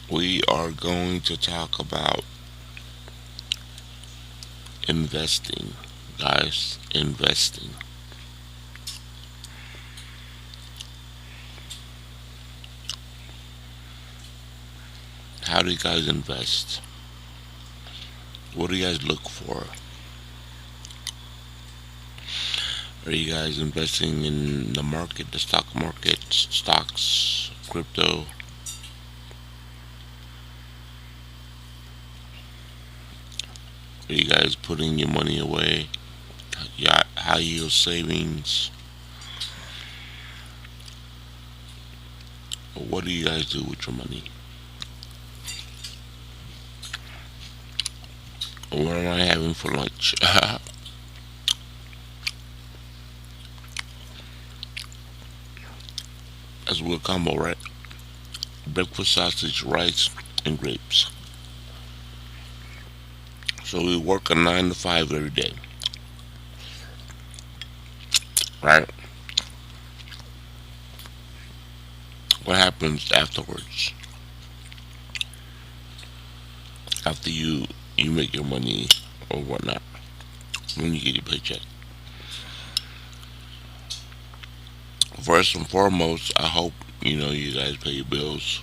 We are going to talk about investing, guys. Investing. How do you guys invest? What do you guys look for? Are you guys investing in the market, the stock market, stocks, crypto? Are you guys putting your money away? Yeah, high yield savings? What do you guys do with your money? What am I having for lunch? That's a good combo, right? Breakfast sausage, rice, and grapes. So we work a 9 to 5 every day, right? What happens afterwards? After you make your money or whatnot, when you get your paycheck. First and foremost, I hope you guys pay your bills,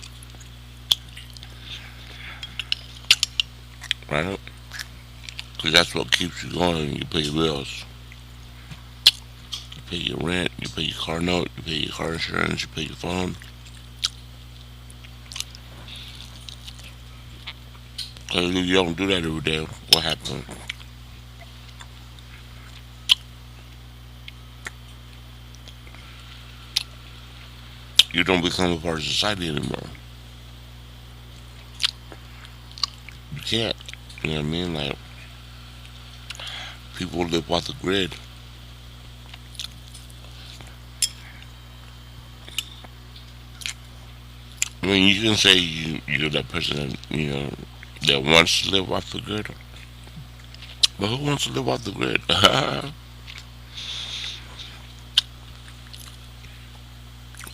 right? Because that's what keeps you going. You pay your bills, you pay your rent, you pay your car note, you pay your car insurance, you pay your phone. Because if you don't do that every day, what happens? You don't become a part of society anymore. You can't. You know what I mean? Like people live off the grid. I mean, you can say you're that person that wants to live off the grid, but who wants to live off the grid?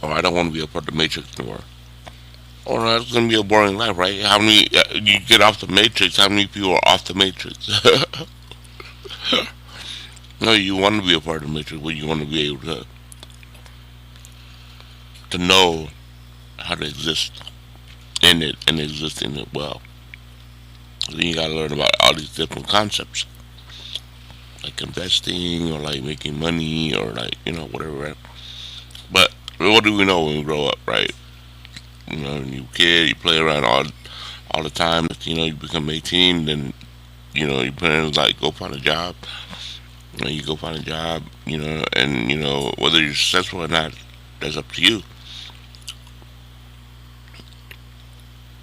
Oh, I don't want to be a part of the matrix anymore. Oh, no, that's gonna be a boring life, right? How many you get off the matrix? How many people are off the matrix? No, you want to be a part of the matrix, but you want to be able to know how to exist in it and exist in it well. Then you gotta learn about all these different concepts, like investing or like making money or like whatever. Right? But what do we know when we grow up, right? When you kid, you play around all the time. You become 18, then your parents like go find a job. You go find a job, and whether you're successful or not, that's up to you.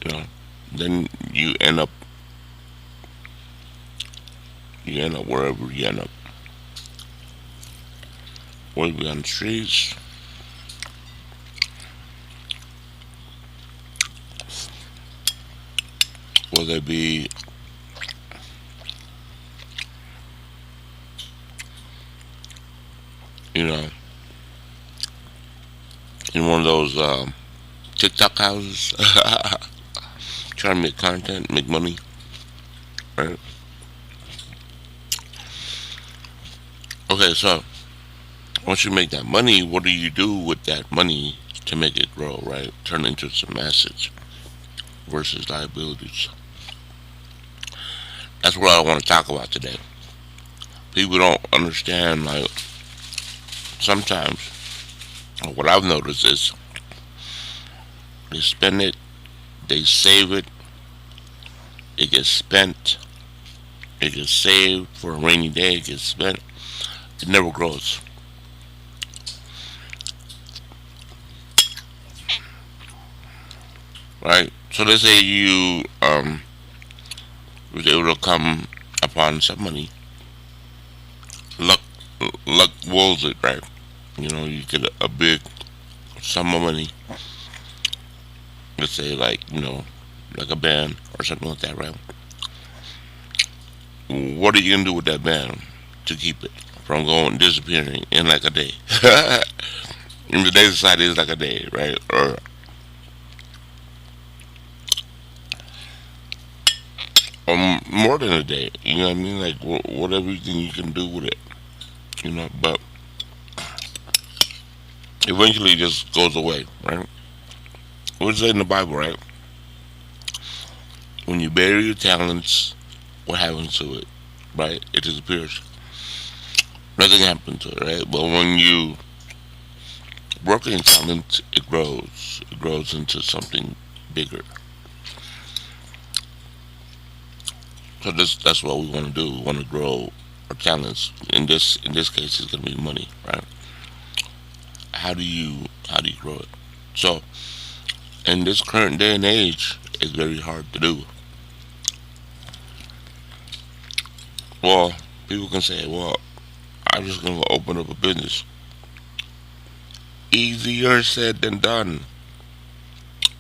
You know, then you end up wherever you end up. Whether it be on the streets, whether it be you know in one of those TikTok houses, trying to make content, make money, right? Okay, so once you make that money, what do you do with that money to make it grow, right? Turn into some assets versus liabilities. That's what I want to talk about today. People don't understand, like, sometimes what I've noticed is they spend it, they save it, it gets spent, it gets saved for a rainy day, it gets spent, it never grows, right? So let's say you was able to come upon some money, luck luck wills it, right? You get a big sum of money, let's say like a band or something like that, right? What are you gonna do with that band to keep it from going disappearing in like a day? In today's society, it's like a day, right? Or more than a day. You know what I mean? Like whatever you can do with it. But eventually it just goes away, right? What's it in the Bible, right? When you bury your talents, what happens to it, right? It disappears. Nothing happens to it, right? But when you work in talent, it grows. It grows into something bigger. So that's what we want to do. We want to grow our talents. In this case, it's gonna be money, right? How do you grow it? So in this current day and age, it's very hard to do. Well, people can say, well, I'm just gonna open up a business. Easier said than done,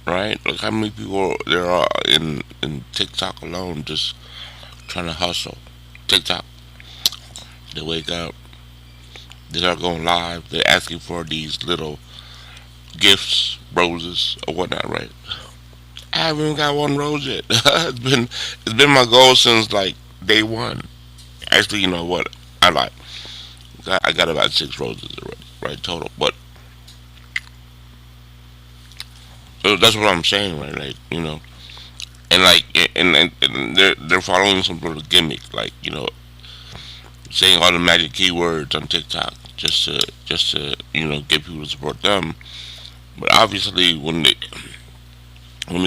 right? Look how many people there are in TikTok alone just trying to hustle. TikTok, they wake up, they start going live, they're asking for these little gifts, roses or whatnot, right? I haven't even got one rose yet. It's been my goal since like day one. Actually, you know what? I lied. I got about 6 roses already, right? Total. But that's what I'm saying, right? Like, and like, and they're following some sort of gimmick, like, saying all the magic keywords on TikTok just to get people to support them. But obviously, when they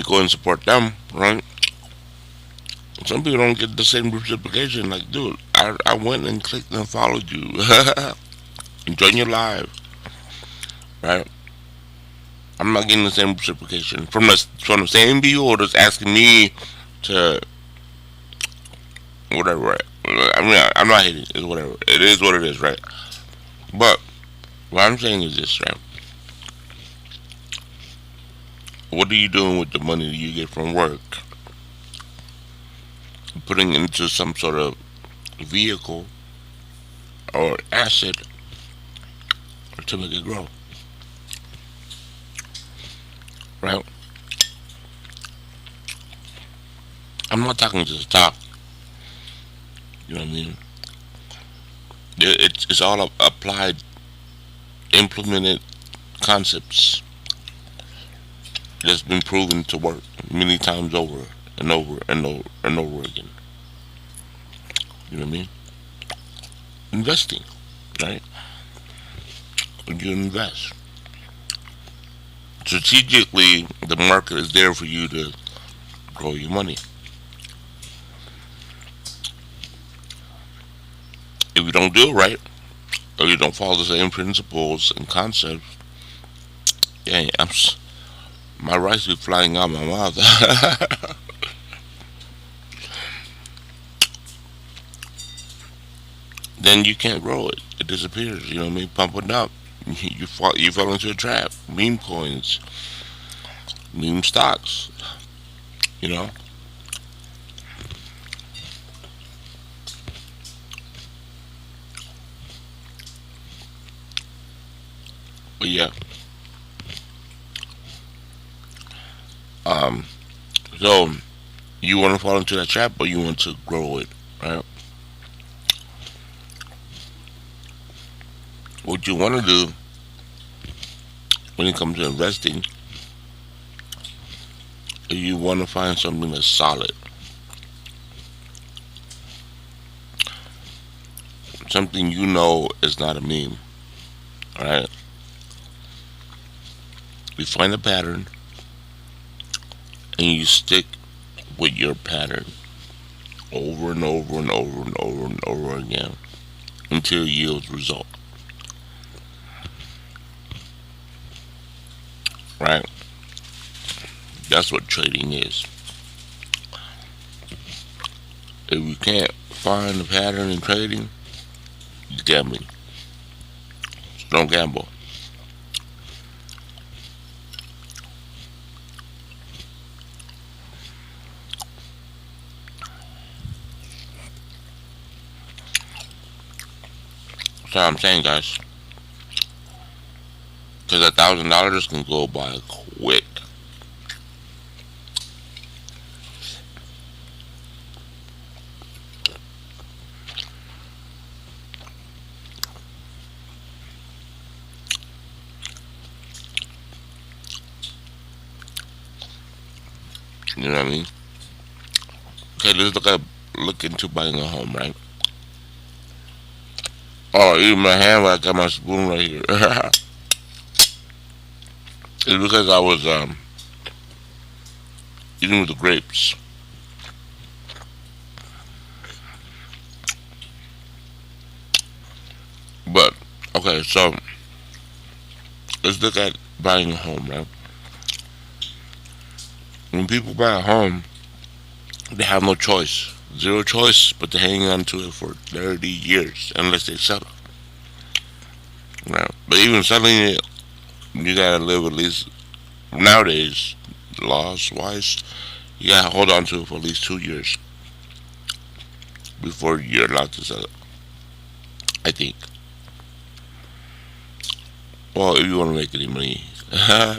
go and support them, right? Some people don't get the same reciprocation. Like, dude, I went and clicked and followed you, enjoying your live, right? I'm not getting the same reciprocation from the same viewer that's asking me to whatever. Right? I mean, I'm not hating. It's whatever. It is what it is, right? But what I'm saying is this, right? What are you doing with the money that you get from work? Putting it into some sort of vehicle or asset to make it grow, right? I'm not talking just talk. You know what I mean? It's all applied, implemented concepts that's been proven to work many times over and over and over and over again. You know what I mean? Investing, right? When you invest strategically, the market is there for you to grow your money. If you don't do it right, or you don't follow the same principles and concepts, yeah, my rice be flying out my mouth. Then you can't grow it. It disappears. You know what I mean? Pump it up. You fall into a trap. Meme coins, meme stocks. You know. But yeah. Um. So you want to fall into that trap, or you want to grow it, right? What you want to do when it comes to investing is you want to find something that's solid, something is not a meme. All right. You find a pattern and you stick with your pattern over and over and over and over and over again until it yields result. Right? That's what trading is. If you can't find a pattern in trading, it's gambling. So don't gamble. That's what I'm saying, guys. Because $1,000 can go by quick. You know what I mean? Okay, let's look into buying a home, right? Oh, even my hand, I got my spoon right here. It's because I was eating with the grapes. But okay, so let's look at buying a home, right? When people buy a home, they have no choice, zero choice, but to hang on to it for 30 years unless they sell it. Right? But even selling it, you gotta live at least nowadays, laws wise, you gotta hold on to it for at least 2 years before you're allowed to sell it. I think. Well, if you want to make any money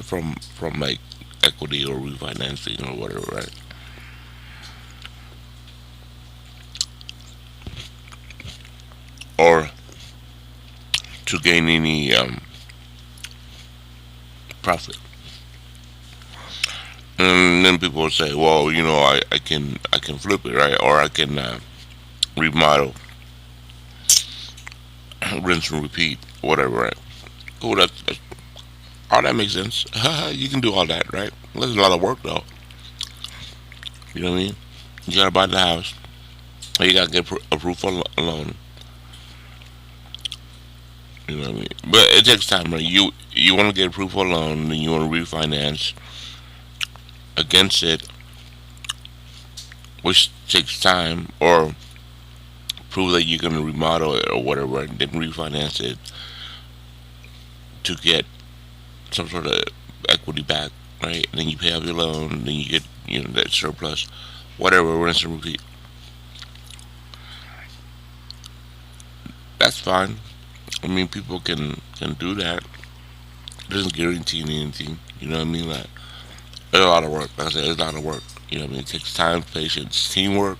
from like equity or refinancing or whatever, right? Or to gain any profit. And then people will say, well, I can flip it, right? Or I can remodel, rinse and repeat, whatever, right? Cool, all that makes sense. You can do all that, right? There's a lot of work though. You know what I mean? You gotta buy the house. You gotta get approved for a loan. You know what I mean? But it takes time, right? You want to get approved for a loan, then you want to refinance against it, which takes time, or prove that you're gonna remodel it or whatever, and then refinance it to get some sort of equity back, right? And then you pay off your loan, then you get that surplus, whatever, rinse and repeat. That's fine. I mean, people can do that. It doesn't guarantee anything. You know what I mean? Like, it's a lot of work. Like I said, it's a lot of work. You know what I mean? It takes time, patience, teamwork.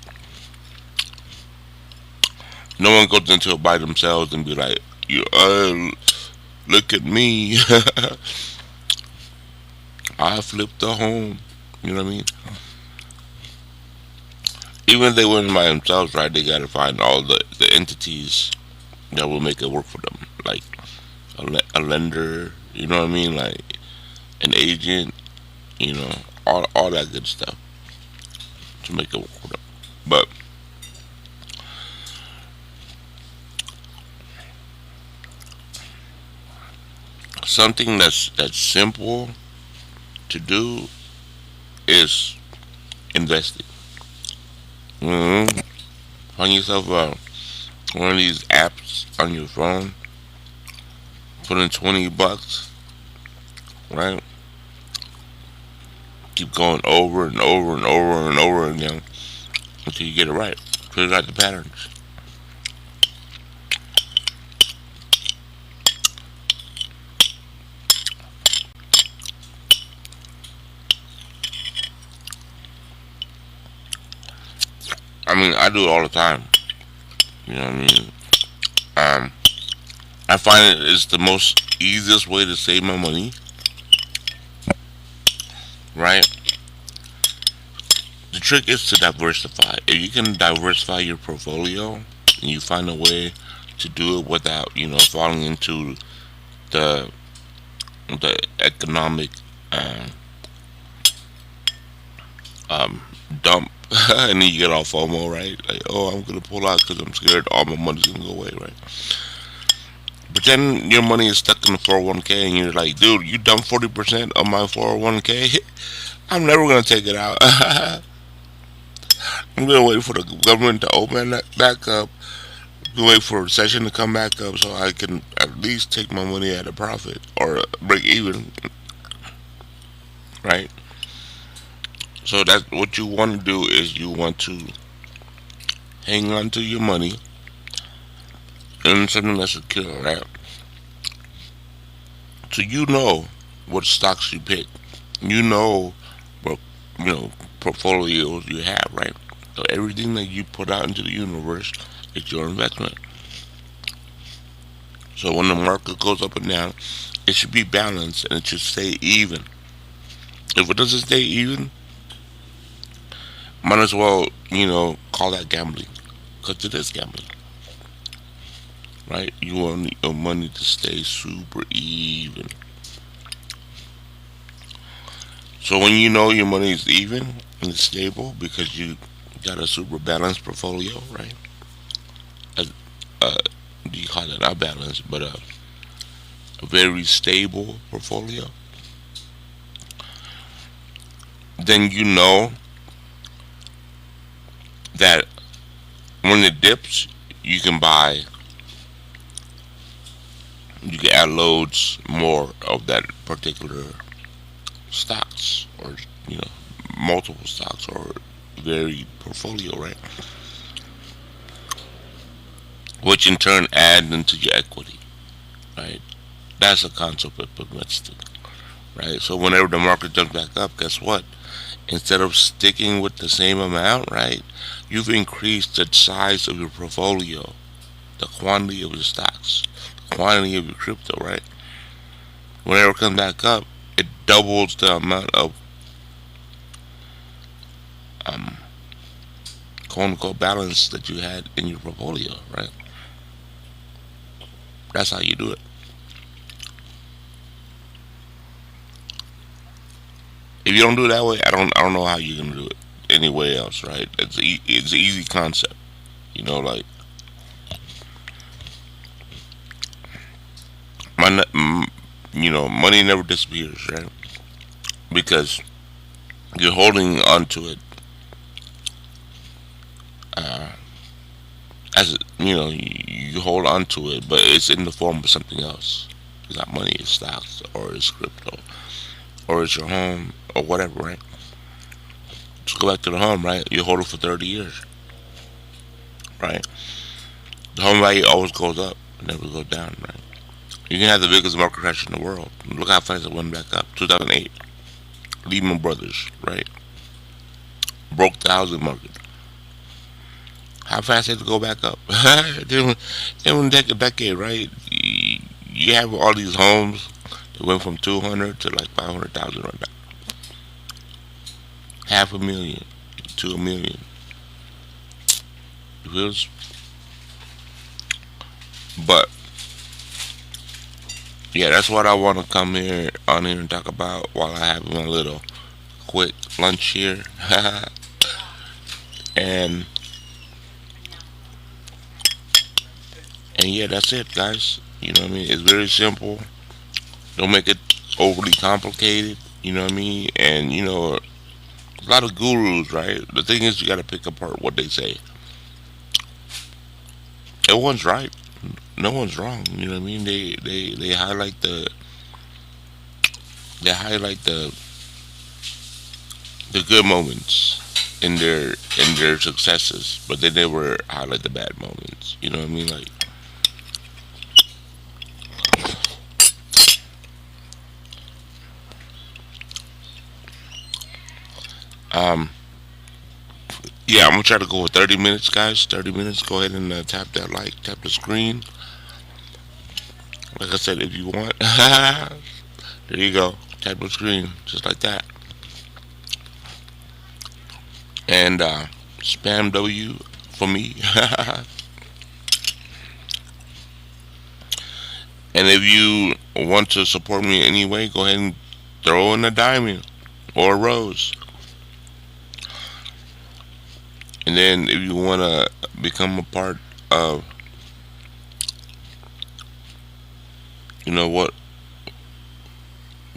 No one goes into it by themselves and be like, look at me. I flipped a home. You know what I mean? Even if they went by themselves, right, they gotta find all the entities that will make it work for them. Like a lender, you know what I mean? Like an agent, you know, all that good stuff to make it work for them. But something that's simple to do is investing. Find yourself one of these apps on your phone. Put in $20, right? Keep going over and over and over and over again until you get it right. Figure out the patterns. I mean, I do it all the time. You know what I mean? Um, I find it's the most easiest way to save my money, right? The trick is to diversify. If you can diversify your portfolio and you find a way to do it without, falling into the the economic uh, um, dump, and then you get all FOMO, right? Like, oh, I'm gonna pull out because I'm scared all my money's gonna go away, right? But then your money is stuck in the 401k, and you're like, dude, you dumped 40% of my 401k. I'm never gonna take it out. I'm gonna wait for the government to open that back up. Wait for a recession to come back up so I can at least take my money at a profit or break even, right? So that's what you want to do is you want to hang on to your money in something that's secure, right? So you know what stocks you pick. You know what portfolios you have, right? So everything that you put out into the universe is your investment. So when the market goes up and down, it should be balanced and it should stay even. If it doesn't stay even, might as well, call that gambling, because it is gambling, right? You want your money to stay super even. So when you know your money is even and it's stable because you got a super balanced portfolio, right? As, uh, you call it not balanced, but a very stable portfolio, then you know that when it dips, you can buy, you can add loads more of that particular stocks, or you know multiple stocks, or varied portfolio, right? Which in turn add into your equity, right? That's a concept of investing, right? So whenever the market jumps back up, guess what? Instead of sticking with the same amount, right? You've increased the size of your portfolio, the quantity of your stocks, the quantity of your crypto, right? Whenever it comes back up, it doubles the amount of um, quote unquote balance that you had in your portfolio, right? That's how you do it. If you don't do it that way, I don't know how you're gonna do it anywhere else, right? It's an easy concept, like my money never disappears, right? Because you're holding onto it, uh, as you hold onto it, but it's in the form of something else. It's not money, it's stocks, or it's crypto, or it's your home, or whatever, right? Just go back to the home, right? You hold it for 30 years, right? The home value always goes up, it never goes down, right? You can have the biggest market crash in the world. Look how fast it went back up. 2008, Lehman Brothers, right? Broke the housing market. How fast did it go back up? It take a decade, right? You have all these homes that went from 200 to like 500,000 right now. Half a million to a million. It feels, but yeah, that's what I want to come here on here and talk about while I have my little quick lunch here. and and yeah, that's it, guys. You know what I mean? It's very simple. Don't make it overly complicated. You know what I mean? And a lot of gurus, right? The thing is, you got to pick apart what they say. No one's right. No one's wrong. You know what I mean? They highlight the good moments in their successes, but they never highlight the bad moments. You know what I mean? Like, um, yeah, I'm gonna try to go with 30 minutes, guys. 30 minutes. Go ahead and tap that like, tap the screen. Like I said, if you want, there you go. Tap the screen, just like that. And spam W for me. And if you want to support me anyway, go ahead and throw in a diamond or a rose. And then if you want to become a part of,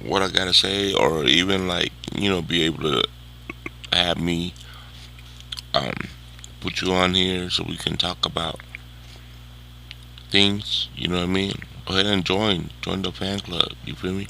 what I gotta say, or even like be able to have me um, put you on here so we can talk about things. You know what I mean? Go ahead and join the fan club. You feel me?